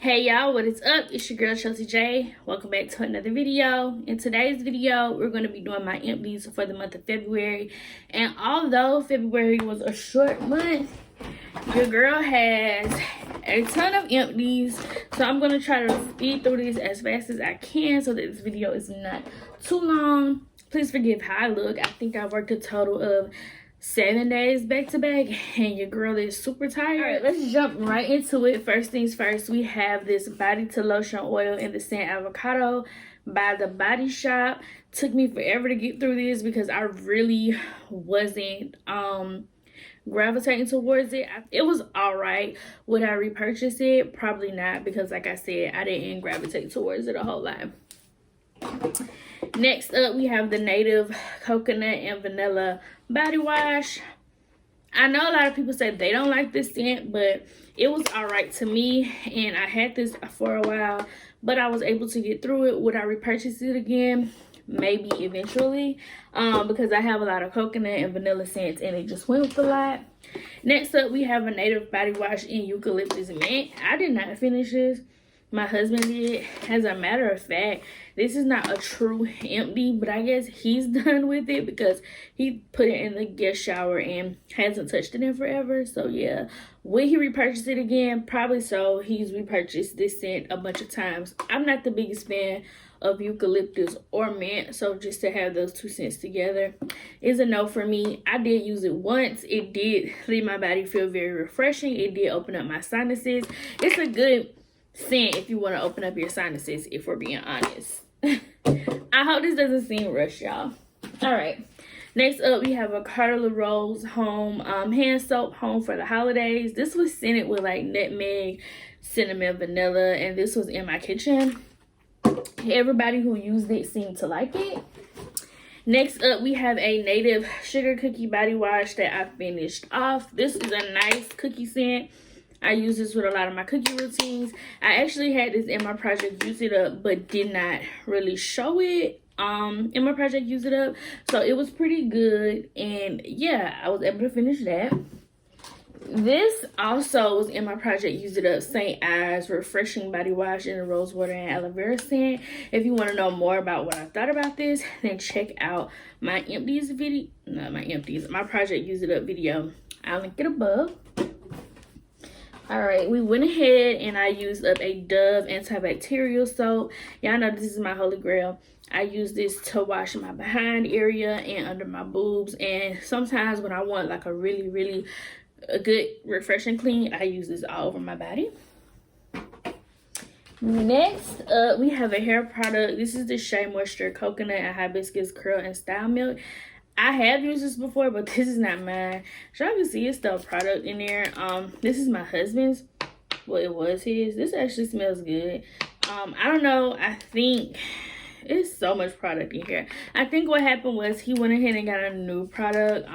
Hey y'all, what is up? It's your girl Chelsea J. Welcome back to another video. In today's video, we're going to be doing my empties for the month of February. And although February was a short month, your girl has a ton of empties. So I'm going to try to speed through this as fast as I can so that this video is not too long. Please forgive how I look. I think I worked a total of 7 days back to back and your girl is super tired. All right, let's jump right into it. First things first, we have this body to lotion oil in the scent avocado by The Body Shop. Took me forever to get through this because I really wasn't gravitating towards it. It was all right. Would I repurchase it? Probably not, because like I said, I didn't gravitate towards it a whole lot. Next up, we have the Native Coconut and Vanilla Body Wash. I know a lot of people say they don't like this scent, but it was all right to me, and I had this for a while, but I was able to get through it. Would I repurchase it again? Maybe eventually, because I have a lot of coconut and vanilla scents, and it just went with a lot. Next up, we have a Native Body Wash in Eucalyptus Mint. I did not finish this. My husband did. As a matter of fact, this is not a true empty, but I guess he's done with it because he put it in the guest shower and hasn't touched it in forever. So yeah, will he repurchase it again? Probably so. He's repurchased this scent a bunch of times. I'm not the biggest fan of eucalyptus or mint, so just to have those two scents together is a no for me. I did use it once. It did leave my body feel very refreshing. It did open up my sinuses. It's a good scent if you want to open up your sinuses, if we're being honest. I hope this doesn't seem rushed, y'all. All right, next up we have a Carla Rose Home hand soap, home for the holidays. This was scented with like nutmeg, cinnamon, vanilla, and this was in my kitchen. Everybody who used it seemed to like it. Next up, we have a Native Sugar Cookie Body Wash that I finished off. This is a nice cookie scent. I use this with a lot of my cookie routines. I actually had this in my project Use It Up, but did not really show it in my project Use It Up. So it was pretty good, and yeah, I was able to finish that. This also was in my project Use It Up St. Ives Refreshing Body Wash in the Rose Water and Aloe Vera scent. If you want to know more about what I thought about this, then check out my empties video. Not my empties, my project Use It Up video. I'll link it above. All right, we went ahead and I used up a Dove antibacterial soap. Y'all know this is my holy grail. I use this to wash my behind area and under my boobs, and sometimes when I want like a really a good refreshing clean, I use this all over my body. Next up, we have a hair product. This is the Shea Moisture Coconut and Hibiscus Curl and Style Milk. I have used this before, but this is not mine. So y'all can see it's still product in there. This is my husband's. Well, it was his. This actually smells good. I don't know. I think it's so much product in here. I think what happened was he went ahead and got a new product.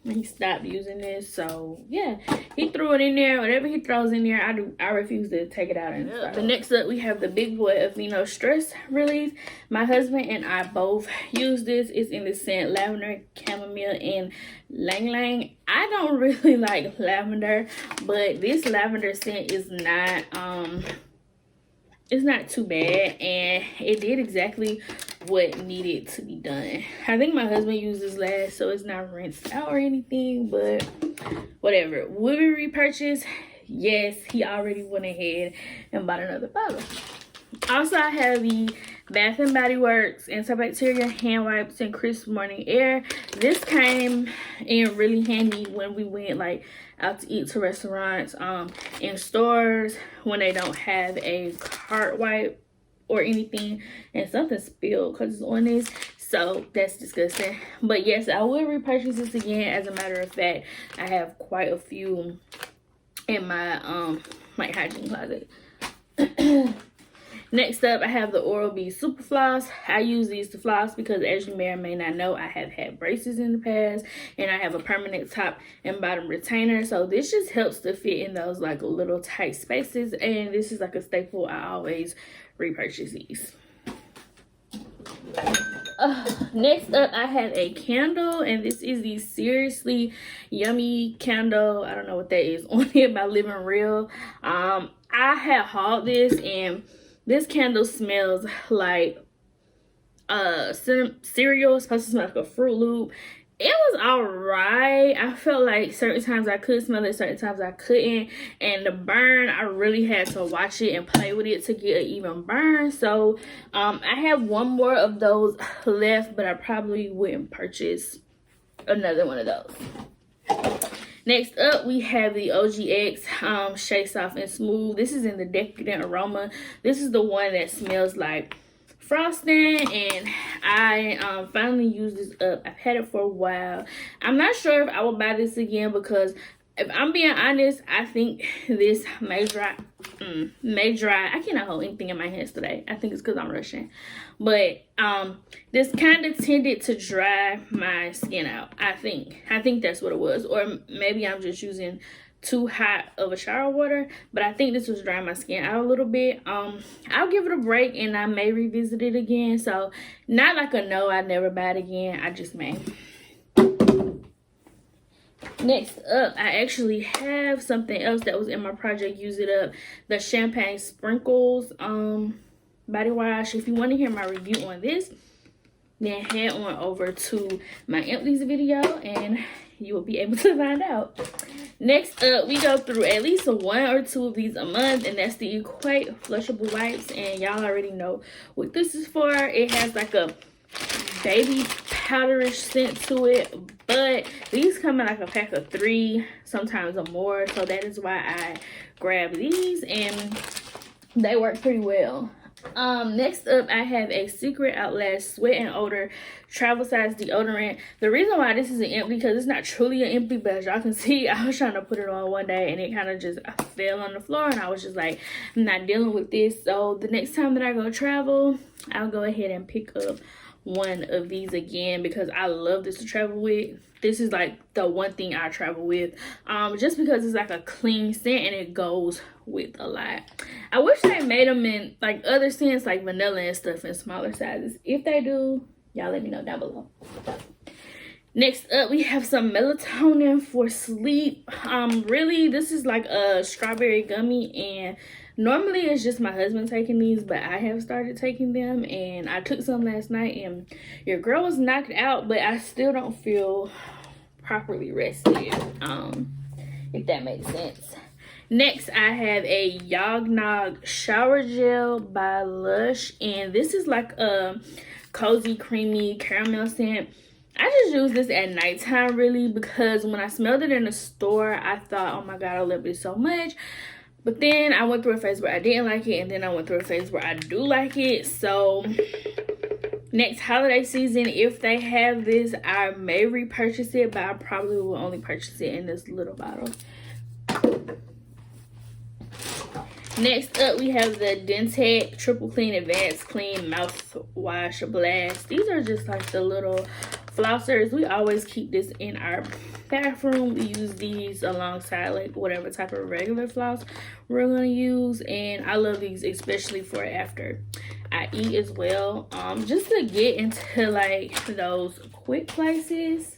He stopped using this. So yeah, he threw it in there. Whatever he throws in there, I refuse to take it out. And the next up, we have the Big Boy Aveeno Stress Relief. My husband and I both use this. It's in the scent lavender, chamomile, and lang lang. I don't really like lavender, but this lavender scent is not it's not too bad, and it did exactly what needed to be done. I think my husband used this last, so it's not rinsed out or anything, but whatever. Will we repurchase? Yes, he already went ahead and bought another bottle. Also, I have the Bath & Body Works antibacterial hand wipes and crisp morning air. This came in really handy when we went like out to eat to restaurants, in stores when they don't have a cart wipe or anything, and something spilled because it's on this, so that's disgusting. But yes, I will repurchase this again. As a matter of fact, I have quite a few in my my hygiene closet. Next up, I have the Oral-B Super Floss. I use these to floss because, as you may or may not know, I have had braces in the past, and I have a permanent top and bottom retainer. So this just helps to fit in those like little tight spaces, and this is like a staple. I always repurchase these. Next up, I have a candle, and this is the Seriously Yummy candle. I don't know what that is on here by Living Real. I had hauled this, and this candle smells like cereal. It's supposed to smell like a Fruit Loop. It was alright. I felt like certain times I could smell it, certain times I couldn't. And the burn, I really had to watch it and play with it to get an even burn. So I have one more of those left, but I probably wouldn't purchase another one of those. Next up, we have the OGX Shea Soft and Smooth. This is in the Decadent Aroma. This is the one that smells like frosting, and I finally used this up. I've had it for a while. I'm not sure if I will buy this again, because if I'm being honest, I think this may dry. I cannot hold anything in my hands today. I think it's because I'm rushing. But this kind of tended to dry my skin out. I think that's what it was. Or maybe I'm just using too hot of a shower water, but I think this was drying my skin out a little bit. I'll give it a break, and I may revisit it again. So not like a no, I'd never buy it again. I just may. Next up, I actually have something else that was in my project Use It Up, the Champagne Sprinkles body wash. If you want to hear my review on this, then head on over to my Empties video and you will be able to find out. Next up, we go through at least one or two of these a month, and that's the Equate flushable wipes. And y'all already know what this is for. It has like a baby powderish scent to it, but these come in like a pack of 3, sometimes or more. So that is why I grabbed these, and they work pretty well. Next up, I have a Secret Outlast Sweat and Odor travel size deodorant. The reason why this isn't empty, because it's not truly an empty, but as y'all can see, I was trying to put it on one day and it kind of just fell on the floor, and I was just like, I'm not dealing with this. So the next time that I go travel, I'll go ahead and pick up one of these again, because I love this to travel with. This is like the one thing I travel with, just because it's like a clean scent and it goes with a lot. I wish they made them in like other scents like vanilla and stuff in smaller sizes. If they do, y'all let me know down below. Next up, we have some melatonin for sleep. Really, this is like a strawberry gummy, and normally it's just my husband taking these, but I have started taking them, and I took some last night, and your girl was knocked out, but I still don't feel properly rested, if that makes sense. Next, I have a Yognog shower gel by Lush, and this is like a cozy creamy caramel scent. I just use this at nighttime really, because when I smelled it in the store, I thought, oh my god, I love it so much. But then I went through a phase where I didn't like it, and then I went through a phase where I do like it. So next holiday season, if they have this, I may repurchase it, but I probably will only purchase it in this little bottle. Next up, we have the Dentec Triple Clean Advanced Clean Mouthwash Blast. These are just like the little flossers. We always keep this in our bathroom. We use these alongside like whatever type of regular floss we're gonna use, and I love these especially for after I eat as well, just to get into like those quick places.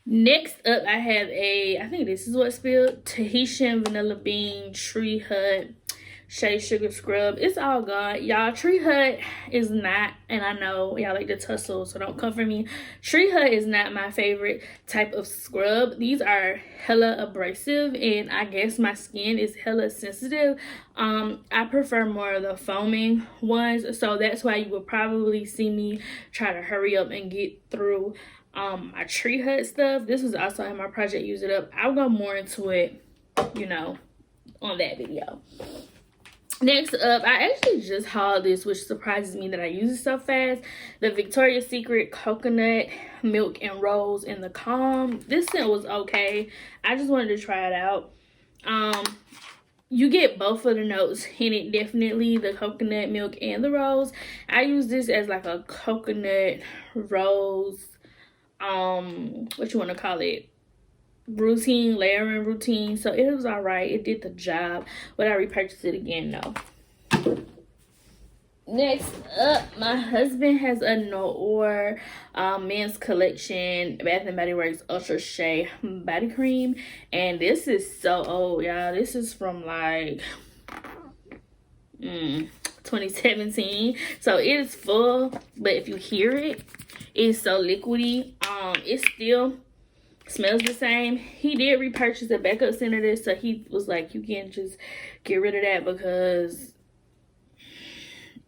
Next up, I have I think this is what spilled, Tahitian Vanilla Bean Tree Hut Shea Sugar Scrub. It's all gone, y'all. Tree Hut is not, and I know y'all like the tussle, so don't come for me. Tree Hut is not my favorite type of scrub. These are hella abrasive, and I guess my skin is hella sensitive. I prefer more of the foaming ones, so that's why you will probably see me try to hurry up and get through my Tree Hut stuff. This was also in my project Use It Up. I'll go more into it, you know, on that video. Next up, I actually just hauled this, which surprises me that I use it so fast. The Victoria's Secret Coconut Milk and Rose in the Calm. This scent was okay. I just wanted to try it out. You get both of the notes in it, definitely, the coconut milk and the rose. I use this as like a coconut rose, what you want to call it, routine, layering routine. So it was all right. It did the job. Would I repurchase it again? No. Next up, my husband has a Noor men's collection Bath and Body Works Ultra Shea body cream, and this is so old, y'all. This is from like 2017, so it is full, but if you hear it, it's so liquidy. It still smells the same. He did repurchase a backup scent of this, so he was like, you can just get rid of that because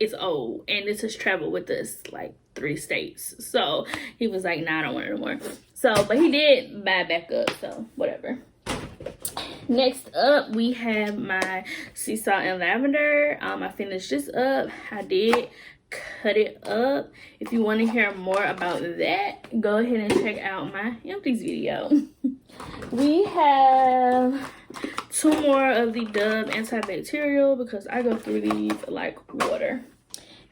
it's old and this has traveled with us like 3 states. So he was like, nah, I don't want it anymore. So, but he did buy back up, so whatever. Next up, we have my sea salt and lavender. I finished this up. I did cut it up. If you want to hear more about that, go ahead and check out my Empties video. We have 2 more of the Dove antibacterial because I go through these like water.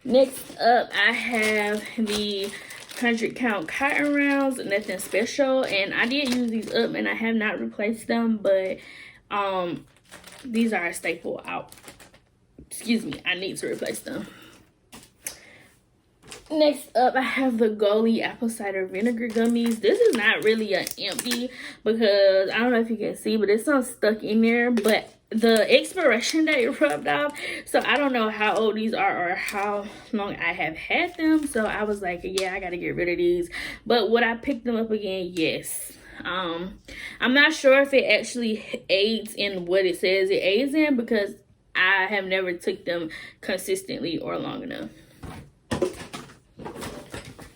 Next up, I have the 100 count cotton rounds, nothing special, and I did use these up and I have not replaced them, but these are a staple out. Excuse me, I need to replace them. Next up, I have the Goli apple cider vinegar gummies. This is not really an empty because I don't know if you can see, but it's some stuck in there, but the expiration date rubbed off, so I don't know how old these are or how long I have had them. So I was like, yeah, I gotta get rid of these. But would I pick them up again? Yes. I'm not sure if it actually aids in what it says it aids in because I have never took them consistently or long enough.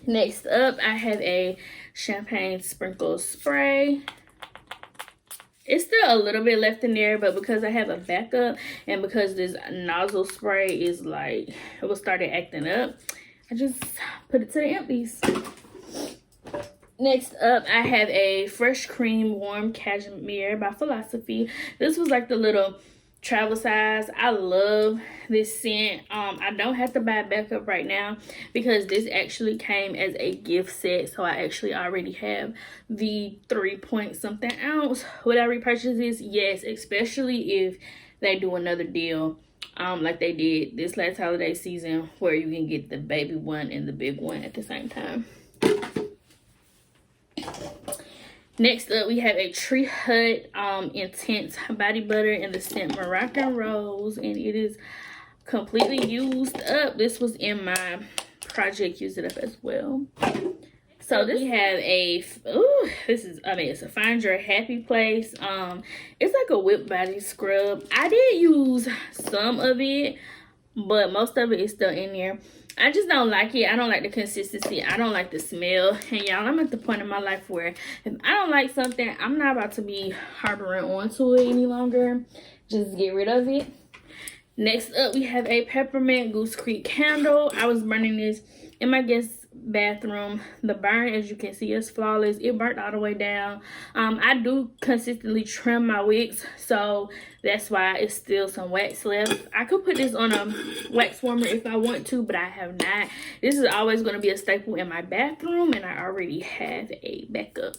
Next up, I have a champagne sprinkle spray. It's still a little bit left in there, but because I have a backup and because this nozzle spray is like, it was started acting up, I just put it to the empties. Next up, I have a Fresh Cream Warm Cashmere by Philosophy. This was like the little travel size. I love this scent. I don't have to buy backup right now because this actually came as a gift set, so I actually already have the 3-point-something ounce. Would I repurchase this? Yes, especially if they do another deal like they did this last holiday season where you can get the baby one and the big one at the same time. Next up, we have a Tree Hut Intense Body Butter in the scent Moroccan Rose, and it is completely used up. This was in my project, use it up as well. So we have a, it's a Find Your Happy Place. It's like a whipped body scrub. I did use some of it, but most of it is still in there. I just don't like it. I don't like the consistency. I don't like the smell. And y'all, I'm at the point in my life where if I don't like something, I'm not about to be harboring onto it any longer. Just get rid of it. Next up, we have a peppermint Goose Creek candle. I was burning this in my guest bathroom. The burn, as you can see, is flawless. It burnt all the way down. I do consistently trim my wicks, so that's why it's still some wax left. I could put this on a wax warmer if I want to, but I have not. This is always going to be a staple in my bathroom, and I already have a backup.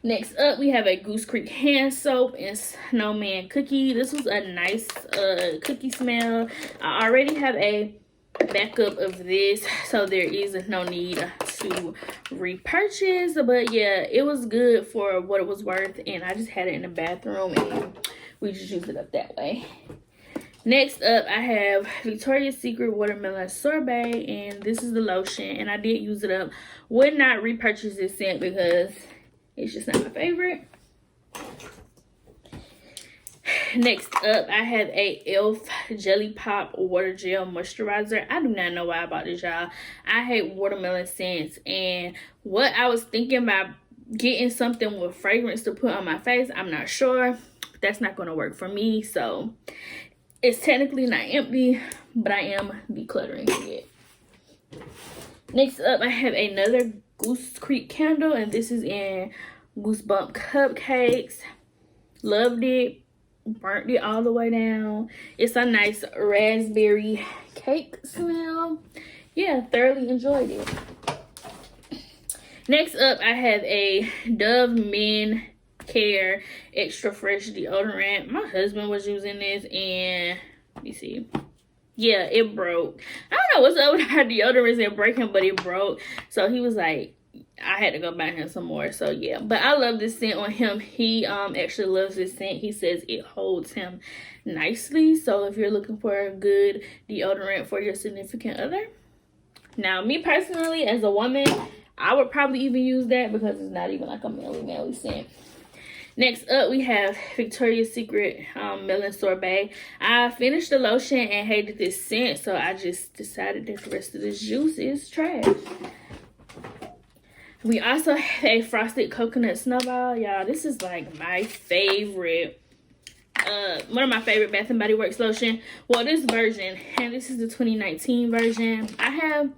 Next up, we have a Goose Creek hand soap and snowman cookie. This was a nice cookie smell. I already have a backup of this, so there is no need to repurchase, but yeah, it was good for what it was worth, and I just had it in the bathroom and we just used it up that way. Next up, I have Victoria's Secret Watermelon Sorbet, and this is the lotion, and I did use it up. Would not repurchase this scent because it's just not my favorite. Next up, I have a e.l.f. Jelly Pop Water Gel Moisturizer. I do not know why I bought this, y'all. I hate watermelon scents, and what I was thinking about getting something with fragrance to put on my face, I'm not sure. That's not going to work for me, so it's technically not empty, but I am decluttering it. Next up, I have another Goose Creek candle, and this is in Goosebump Cupcakes. Loved it. Burnt it all the way down. It's a nice raspberry cake smell. Yeah, thoroughly enjoyed it. Next up, I have a Dove Men Care Extra Fresh deodorant. My husband was using this, and Let me see. Yeah, it broke. I don't know what's up with our deodorants and breaking, but it broke. So he was like, I had to go buy him some more. So yeah, but I love this scent on him. He actually loves this scent. He says it holds him nicely. So if you're looking for a good deodorant for your significant other, now me personally as a woman, I would probably even use that because it's not even like a manly scent. Next up, we have Victoria's Secret Melon Sorbet. I finished the lotion and hated this scent, so I just decided that the rest of this juice is trash. We also have a Frosted Coconut Snowball. Y'all, this is like my favorite, one of my favorite Bath & Body Works lotion. Well, this version, and this is the 2019 version. I have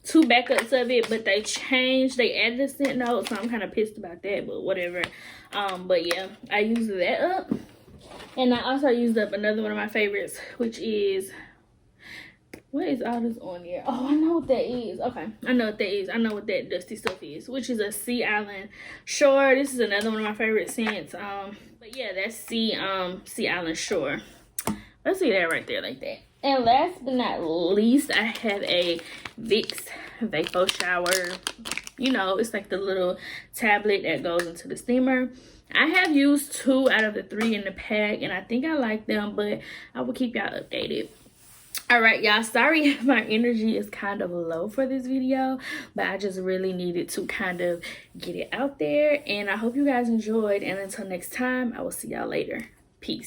2 backups of it, but they changed. They added a scent note, so I'm kind of pissed about that, but whatever. But yeah, I used that up. And I also used up another one of my favorites, which is, what is all this on here? Oh, I know what that is. Okay, I know what that is. I know what that dusty stuff is, which is a Sea Island Shore. This is another one of my favorite scents. But yeah, that's Sea Island Shore. Let's see that right there like that. And last but not least, I have a Vicks Vapor Shower. You know, it's like the little tablet that goes into the steamer. I have used 2 out of the 3 in the pack, and I think I like them, but I will keep y'all updated. All right, y'all, sorry if my energy is kind of low for this video, but I just really needed to kind of get it out there, and I hope you guys enjoyed. And until next time, I will see y'all later. Peace.